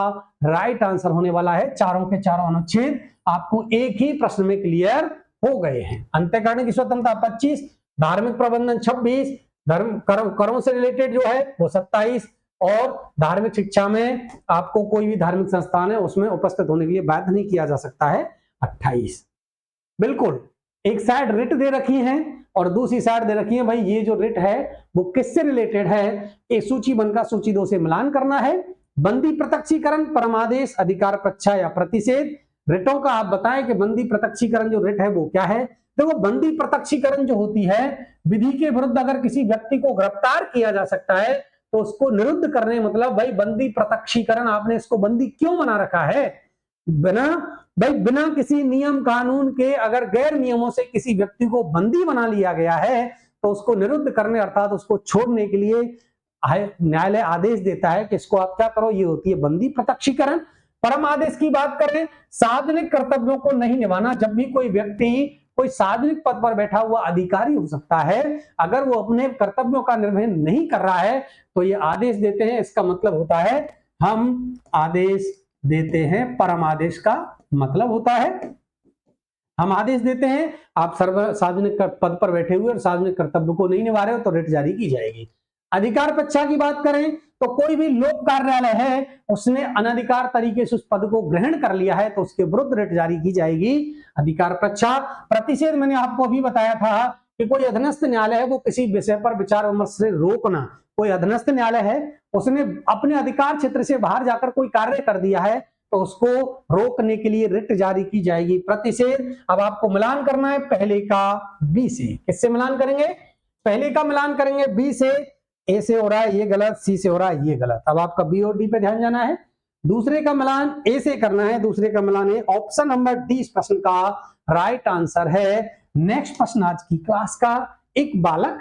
राइट आंसर होने वाला है। चारों के चारों अनुच्छेद आपको एक ही प्रश्न में क्लियर हो गए हैं। अंतःकरण की स्वतंत्रता 25, धार्मिक प्रबंधन 26, धर्म करों से रिलेटेड जो है वो 27 और धार्मिक शिक्षा में आपको कोई भी धार्मिक संस्थान है उसमें उपस्थित होने के लिए बाध्य नहीं किया जा सकता है 28। बिल्कुल एक साइड रिट दे रखी है और दूसरी साइड दे रखी है भाई ये जो रिट है वो किससे रिलेटेड है, एक सूची 1 का सूची 2 से मिलान करना है। बंदी प्रत्यक्षीकरण, परमादेश, अधिकार परीक्षा या प्रतिषेध। रिटों का आप बताएं कि बंदी प्रत्यक्षीकरण जो रिट है वो क्या है। देखो बंदी प्रत्यक्षीकरण जो होती है, विधि के विरुद्ध अगर किसी व्यक्ति को गिरफ्तार किया जा सकता है तो उसको निरुद्ध करने, मतलब भाई बंदी प्रत्यक्षीकरण, आपने इसको बंदी क्यों बना रखा है, बिना किसी नियम कानून के अगर गैर नियमों से किसी व्यक्ति को बंदी बना लिया गया है तो उसको निरुद्ध करने अर्थात उसको छोड़ने के लिए न्यायालय आदेश देता है कि इसको आप क्या करो, ये होती है बंदी प्रत्यक्षीकरण। परम आदेश की बात करें, सार्वजनिक कर्तव्यों को नहीं निभाना। जब भी कोई व्यक्ति कोई सार्वजनिक पद पर बैठा हुआ अधिकारी हो सकता है, अगर वो अपने कर्तव्यों का निर्वहन नहीं कर रहा है तो ये आदेश देते हैं। इसका मतलब होता है हम आदेश देते हैं, परम आदेश का मतलब होता है हम आदेश देते हैं आप सार्वजनिक पद पर बैठे हुए और सार्वजनिक कर्तव्य को नहीं निभा रहे हो तो रिट जारी की जाएगी। अधिकार परीक्षा की बात करें तो कोई भी लोक कार्यालय है उसने अनधिकार तरीके से उस पद को ग्रहण कर लिया है तो उसके विरुद्ध रिट जारी की जाएगी, अधिकार परीक्षा। प्रतिषेध मैंने आपको अभी बताया था कि कोई अधीनस्थ न्यायालय है वो किसी विषय पर विचार विमर्श से रोकना, कोई अधीनस्थ न्यायालय है उसने अपने अधिकार क्षेत्र से बाहर जाकर कोई कार्य कर दिया है तो उसको रोकने के लिए रिट जारी की जाएगी, प्रतिषेध। अब आपको मिलान करना है पहले का बी से। किससे मिलान करेंगे? पहले का मिलान करेंगे बी से, ए से हो रहा है ये गलत, सी से हो रहा है ये गलत। अब आपका बी और डी पे ध्यान जाना है। दूसरे का मिलान ए से करना है, दूसरे का मिलान ए। ऑप्शन नंबर डी इस प्रश्न का राइट आंसर है। नेक्स्ट प्रश्न आज की क्लास का, एक बालक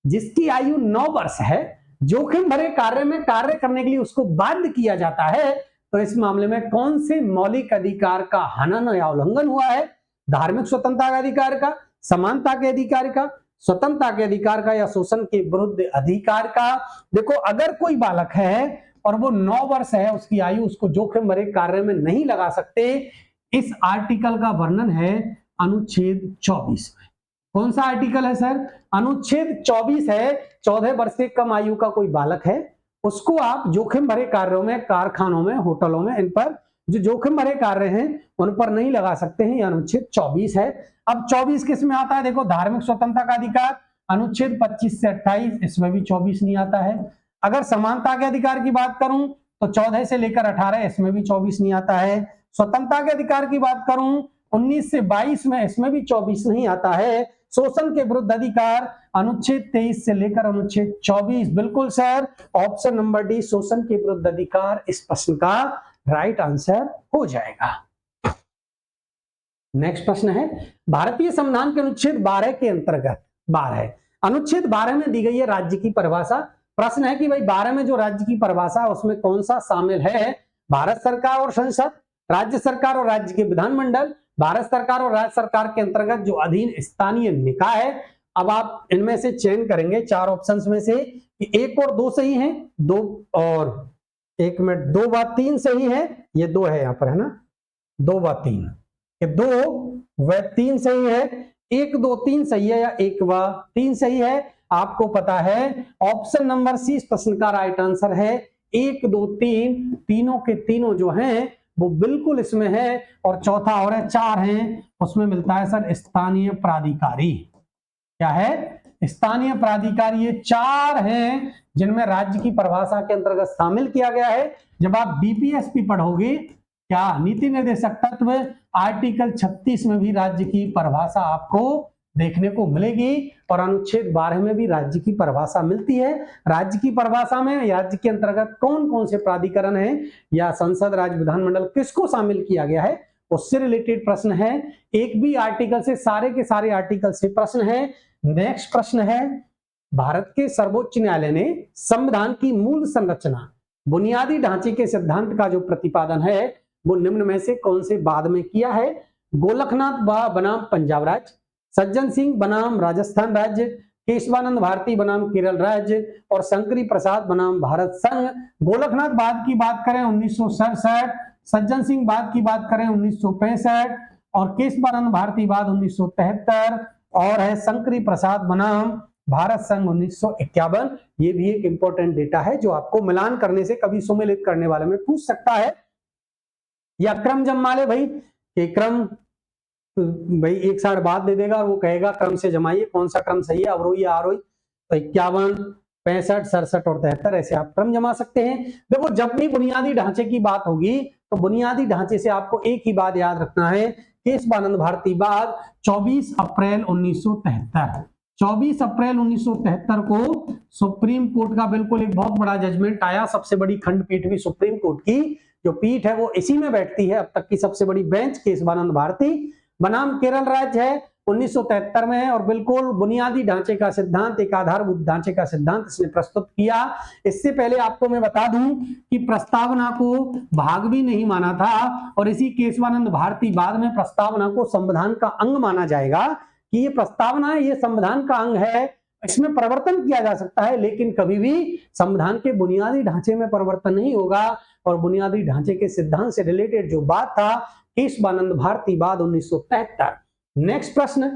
जिसकी आयु 9 वर्ष है, जोखिम भरे कार्य में कार्य करने के लिए उसको बाध्य किया जाता है, तो इस मामले में कौन से मौलिक अधिकार का हनन या उल्लंघन हुआ है? धार्मिक स्वतंत्रता का अधिकार का, समानता के अधिकार का, स्वतंत्रता के अधिकार का, या शोषण के विरुद्ध अधिकार का? देखो, अगर कोई बालक है और वो 9 वर्ष है, उसकी आयु, उसको जोखिम भरे कार्य में नहीं लगा सकते। इस आर्टिकल का वर्णन है अनुच्छेद 24 में। कौन सा आर्टिकल है सर? अनुच्छेद 24 है। 14 वर्ष से कम आयु का कोई बालक है, उसको आप जोखिम भरे कार्यों में, कारखानों में, होटलों में, इन पर जो जोखिम भरे कार्य हैं उन पर नहीं लगा सकते हैं। यह अनुच्छेद 24 है। अब 24 किस में आता है? देखो, धार्मिक स्वतंत्रता का अधिकार अनुच्छेद 25 से 28, इसमें भी 24 नहीं आता है। अगर समानता के अधिकार की बात करूं तो 14 से लेकर 18, इसमें भी 24 नहीं आता है। स्वतंत्रता के अधिकार की बात करूं 19 से 22 में, इसमें भी 24 नहीं आता है। शोषण के विरुद्ध अधिकार अनुच्छेद 23 से लेकर अनुच्छेद 24। बिल्कुल सर, ऑप्शन नंबर डी शोषण के विरुद्ध अधिकार इस प्रश्न का राइट आंसर हो जाएगा। नेक्स्ट प्रश्न है, भारतीय संविधान के अनुच्छेद 12 के अंतर्गत 12 अनुच्छेद 12 में दी गई है राज्य की परिभाषा। प्रश्न है कि भाई 12 में जो राज्य की परिभाषा है उसमें कौन सा शामिल है? भारत सरकार और संसद, राज्य सरकार और राज्य के विधानमंडल, भारत सरकार और राज्य सरकार के अंतर्गत जो अधीन स्थानीय निकाय है। अब आप इनमें से चयन करेंगे 4 ऑप्शंस में से कि 1 और 2 सही है, 2 और 1 मिनट, 2 व 3 सही है, ये 2 है यहाँ पर, है ना, 2 व 3, ये 2 व 3 सही है। 1 2 3 सही है या 1 व 3 सही है? आपको पता है ऑप्शन नंबर सी इस प्रश्न का राइट आंसर है। 1 2 3 तीनों के तीनों जो हैं वो बिल्कुल इसमें है। और चौथा और है, 4 हैं, उसमें मिलता है सर स्थानीय प्राधिकारी। क्या है? स्थानीय प्राधिकारी। ये 4 हैं जिनमें राज्य की परिभाषा के अंतर्गत शामिल किया गया है। जब आप बीपीएसपी पढ़ोगे, क्या नीति निर्देशक तत्व, आर्टिकल 36 में भी राज्य की परिभाषा आपको देखने को मिलेगी और अनुच्छेद 12 में भी राज्य की परिभाषा मिलती है। राज्य की परिभाषा में राज्य के अंतर्गत कौन कौन से प्राधिकरण हैं या संसद, राज्य, विधानमंडल, किसको शामिल किया गया है, उससे रिलेटेड प्रश्न है। एक भी आर्टिकल से, सारे के सारे आर्टिकल से प्रश्न है। नेक्स्ट प्रश्न है, भारत के सर्वोच्च न्यायालय ने संविधान की मूल संरचना, बुनियादी ढांचे के सिद्धांत का जो प्रतिपादन है वो निम्न में से कौन से बाद में किया है? गोलकनाथ बनाम पंजाब राज्य, सज्जन सिंह बनाम राजस्थान राज्य, केशवानंद भारती बनाम केरल राज्य और शंकरी प्रसाद बनाम भारत संघ। गोलकनाथ बाद की बात करें 1967, सज्जन सिंह बाद की बात करें 1965 और केशवानंद भारती बाद 1973 और है शंकरी प्रसाद बनाम भारत संघ 1951। ये भी एक इंपॉर्टेंट डेटा है जो आपको मिलान करने से कभी सुमेलित करने वाले में पूछ सकता है। या क्रम जमा ले भाई, कि क्रम भाई एक साइड बात दे देगा और वो कहेगा क्रम से जमाइए कौन सा क्रम सही है, अवरोही या आरोही। तो 51, 65, 67 और 73 ऐसे आप क्रम जमा सकते हैं। देखो, जब भी बुनियादी ढांचे की बात होगी तो बुनियादी ढांचे से आपको एक ही बात याद रखना है, केशवानंद भारती बाद 24 अप्रैल 1973। 24 अप्रैल 1973 को सुप्रीम कोर्ट का बिल्कुल एक बहुत बड़ा जजमेंट आया। सबसे बड़ी खंडपीठ भी सुप्रीम कोर्ट की जो पीठ है वो इसी में बैठती है, अब तक की सबसे बड़ी बेंच। केशवानंद भारती बनाम केरल राज्य है, 1973 में है और बिल्कुल बुनियादी ढांचे का सिद्धांत, एक आधारभूत ढांचे का सिद्धांत इसने प्रस्तुत किया। इससे पहले आपको मैं बता दूं कि प्रस्तावना को भाग भी नहीं माना था और इसी केशवानंद भारती बाद में प्रस्तावना को संविधान का अंग माना जाएगा कि ये प्रस्तावना, ये संविधान का अंग है, इसमें परिवर्तन किया जा सकता है, लेकिन कभी भी संविधान के बुनियादी ढांचे में परिवर्तन नहीं होगा। और बुनियादी ढांचे के सिद्धांत से रिलेटेड जो बात था, केशवानंद भारती बाद 1973। नेक्स्ट प्रश्न,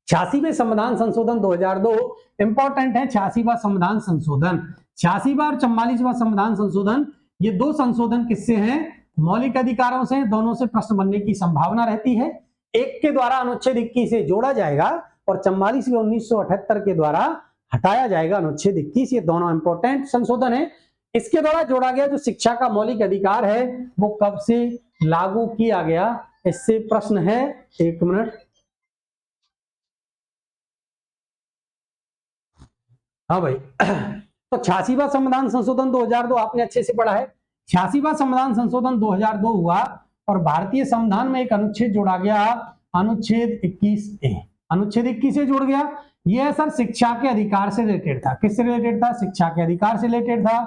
86वें संविधान संशोधन 2002 इंपॉर्टेंट है। 86वां संविधान संशोधन, 86वां और 44वां संविधान संशोधन, ये 2 संशोधन किससे हैं? मौलिक अधिकारों से। दोनों से प्रश्न बनने की संभावना रहती है। एक के द्वारा अनुच्छेद 21 से जोड़ा जाएगा और 44वें 1978 के द्वारा हटाया जाएगा अनुच्छेद 21। ये दोनों इंपॉर्टेंट संशोधन है। इसके द्वारा जोड़ा गया जो शिक्षा का मौलिक अधिकार है वो कब से लागू किया गया, इससे प्रश्न है। 1 मिनट, हाँ भाई तो 86वां संविधान संशोधन 2002 आपने अच्छे से पढ़ा है। 86वां संविधान संशोधन 2002 हुआ और भारतीय संविधान में एक अनुच्छेद जोड़ा गया, अनुच्छेद 21A। अनुच्छेद 21A जोड़ गया। यह सर शिक्षा के अधिकार से रिलेटेड था। किससे रिलेटेड था? शिक्षा के अधिकार से रिलेटेड था।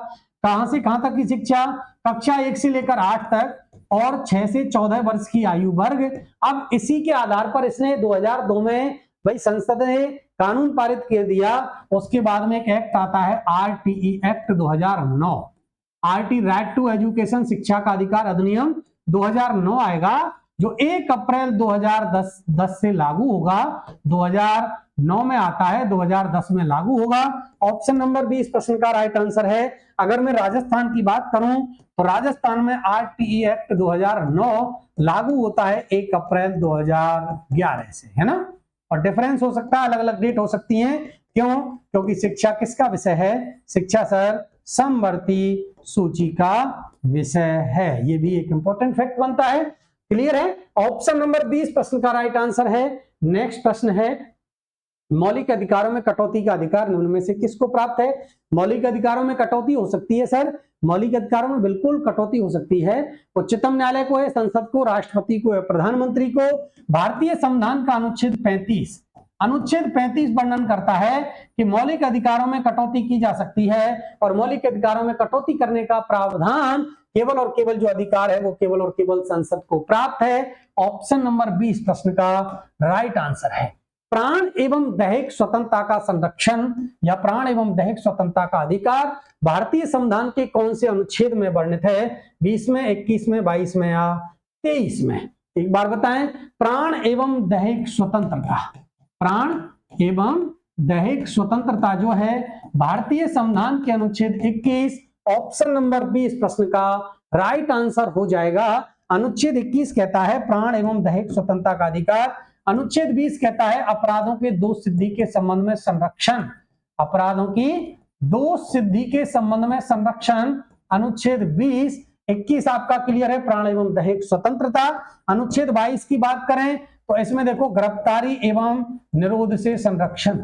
कहां से कहां तक की शिक्षा? कक्षा 1 से लेकर 8 तक और 6 से 14 वर्ष की आयु वर्ग। अब इसी के आधार पर इसने 2002 में भाई संसद ने कानून पारित कर दिया। उसके बाद में एक एक्ट आता है RTE act 2009, RT right to education, शिक्षा का अधिकार अधिनियम 2009 आएगा, जो 1 अप्रैल 2010 से लागू होगा। 2009 में आता है, 2010 में लागू होगा। ऑप्शन नंबर 20 प्रश्न का राइट आंसर है। अगर मैं राजस्थान की बात करूं तो राजस्थान में आरटीई एक्ट 2009 लागू होता है 1 अप्रैल 2011 से, है ना। और डिफरेंस हो सकता है, अलग अलग डेट हो सकती हैं। क्यों? क्योंकि शिक्षा किसका विषय है? शिक्षा सर समवर्ती सूची का विषय है। ये भी एक इंपॉर्टेंट फैक्ट बनता है। क्लियर है? ऑप्शन नंबर 20 प्रश्न का राइट आंसर है। नेक्स्ट प्रश्न है, मौलिक अधिकारों में कटौती का अधिकार निम्न में से किसको प्राप्त है? मौलिक अधिकारों में कटौती हो सकती है सर, मौलिक अधिकारों में बिल्कुल कटौती हो सकती है। उच्चतम न्यायालय को है, संसद को, राष्ट्रपति को, प्रधानमंत्री को। भारतीय संविधान का अनुच्छेद 35 वर्णन करता है कि मौलिक अधिकारों में कटौती की जा सकती है और मौलिक अधिकारों में कटौती करने का प्रावधान केवल और केवल जो अधिकार है वो केवल और केवल संसद को प्राप्त है। ऑप्शन नंबर 20 प्रश्न का राइट आंसर है। प्राण एवं दैहिक स्वतंत्रता का संरक्षण या प्राण एवं दैहिक स्वतंत्रता का अधिकार भारतीय संविधान के कौन से अनुच्छेद में वर्णित है? 20 में, 21 में, 22 में या 23 में? एक बार बताएं। प्राण एवं दैहिक स्वतंत्रता, प्राण एवं दैहिक स्वतंत्रता जो है भारतीय संविधान के अनुच्छेद 21, ऑप्शन नंबर 20 प्रश्न का राइट आंसर हो जाएगा। अनुच्छेद 21 कहता है प्राण एवं दैहिक स्वतंत्रता का अधिकार। अनुच्छेद 20 कहता है अपराधों के दोष सिद्धि के संबंध में संरक्षण, अपराधों की दोष सिद्धि के संबंध में संरक्षण। अनुच्छेद 20, 21 आपका क्लियर है, प्राण एवं दैहिक स्वतंत्रता। अनुच्छेद 22 की बात करें तो इसमें देखो गिरफ्तारी एवं निरोध से संरक्षण,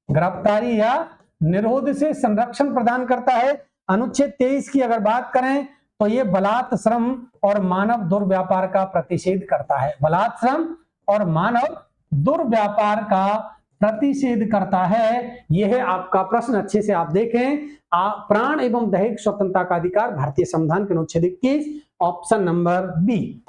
गिरफ्तारी या निरोध से संरक्षण प्रदान करता है। अनुच्छेद 23 की अगर बात करें तो ये बलात् श्रम और मानव दुर्व्यापार का प्रतिषेध करता है, बलात् श्रम और मानव दुर्व्यापार का प्रतिषेध करता है। यह है आपका प्रश्न, अच्छे से आप देखें। प्राण एवं दैहिक स्वतंत्रता का अधिकार भारतीय संविधान के अनुच्छेद 21, ऑप्शन नंबर बी।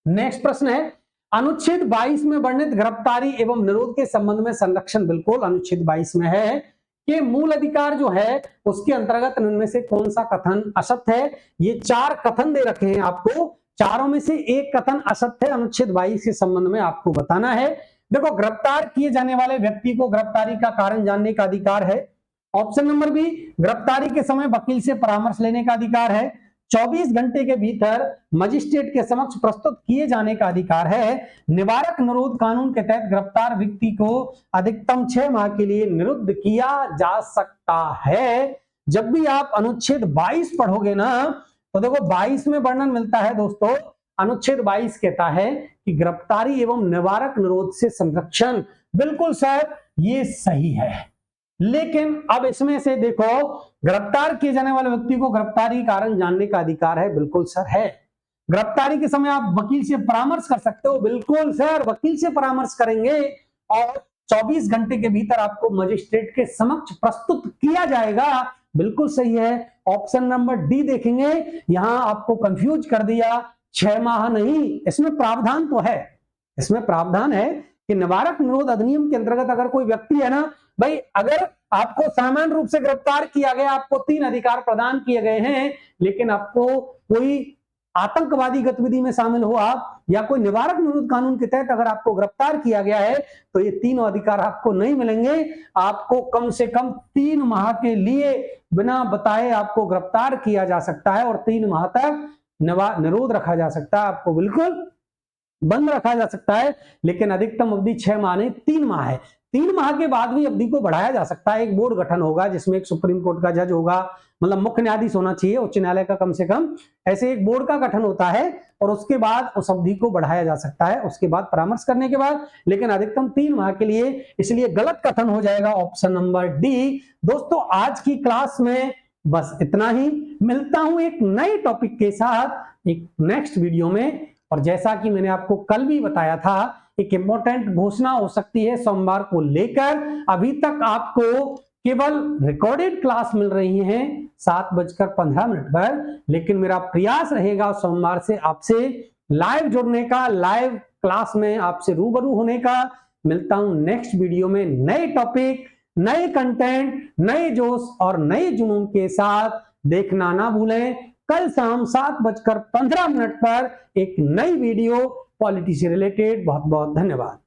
नेक्स्ट प्रश्न है, अनुच्छेद 22 में वर्णित गिरफ्तारी एवं निरोध के संबंध में संरक्षण बिल्कुल अनुच्छेद 22 में है कि मूल अधिकार जो है उसके अंतर्गत इनमें से कौन सा कथन असत्य है? ये 4 कथन दे रखे हैं आपको, चारों में से एक कथन असत्य है। अनुच्छेद 22 के संबंध में आपको बताना है। देखो, गिरफ्तार किए जाने वाले व्यक्ति को गिरफ्तारी का कारण जानने का अधिकार है। ऑप्शन नंबर बी, गिरफ्तारी के समय वकील से परामर्श लेने का अधिकार है। 24 घंटे के भीतर मजिस्ट्रेट के समक्ष प्रस्तुत किए जाने का अधिकार है। निवारक निरोध कानून के तहत गिरफ्तार व्यक्ति को अधिकतम 6 माह के लिए निरुद्ध किया जा सकता है। जब भी आप अनुच्छेद 22 पढ़ोगे ना तो देखो 22 में वर्णन मिलता है दोस्तों, अनुच्छेद 22 कहता है कि गिरफ्तारी एवं निवारक निरोध से संरक्षण। बिल्कुल सर, ये सही है। लेकिन अब इसमें से देखो, गिरफ्तार किए जाने वाले व्यक्ति को गिरफ्तारी कारण जानने का अधिकार है। बिल्कुल सर है। गिरफ्तारी के समय आप वकील से परामर्श कर सकते हो। बिल्कुल सर, वकील से परामर्श करेंगे और 24 घंटे के भीतर आपको मजिस्ट्रेट के समक्ष प्रस्तुत किया जाएगा। बिल्कुल सही है। ऑप्शन नंबर डी देखेंगे, यहां आपको कंफ्यूज कर दिया, 6 माह नहीं, इसमें प्रावधान तो है, इसमें प्रावधान है कि निवारक निरोध अधिनियम के अंतर्गत अगर कोई व्यक्ति है ना भाई, अगर आपको सामान्य रूप से गिरफ्तार किया गया, आपको 3 अधिकार प्रदान किए गए हैं, लेकिन आपको कोई आतंकवादी गतिविधि में शामिल हो आप या कोई निवारक निरोध कानून के तहत अगर आपको गिरफ्तार किया गया है तो ये तीनों अधिकार आपको नहीं मिलेंगे। आपको कम से कम 3 माह के लिए बिना बताए आपको गिरफ्तार किया जा सकता है और 3 माह तक निरोध रखा जा सकता है, आपको बिल्कुल बंद रखा जा सकता है। लेकिन अधिकतम अवधि 6 माह नहीं, 3 माह है। 3 माह के बाद भी अवधि को बढ़ाया जा सकता है। एक बोर्ड गठन होगा जिसमें एक सुप्रीम कोर्ट का जज होगा, मतलब मुख्य न्यायाधीश होना चाहिए उच्च न्यायालय का कम से कम। ऐसे एक बोर्ड का गठन होता है और उसके बाद उस अवधि को बढ़ाया जा सकता है, उसके बाद परामर्श करने के बाद, लेकिन अधिकतम 3 माह के लिए, इसलिए गलत कथन हो जाएगा ऑप्शन नंबर डी। दोस्तों आज की क्लास में बस इतना ही, मिलता हूं एक नए टॉपिक के साथ एक नेक्स्ट वीडियो में। और जैसा कि मैंने आपको कल भी बताया था, एक इंपॉर्टेंट घोषणा हो सकती है सोमवार को लेकर। अभी तक आपको केवल रिकॉर्डेड क्लास मिल रही है 7:15 पर, लेकिन मेरा प्रयास रहेगा सोमवार से आपसे लाइव जुड़ने का, लाइव क्लास में आपसे रूबरू होने का। मिलता हूं नेक्स्ट वीडियो में नए टॉपिक, नए कंटेंट, नए जोश और नए जुनून के साथ। देखना ना भूलें कल शाम 7:15 पर एक नई वीडियो पॉलिटी से रिलेटेड। बहुत बहुत धन्यवाद।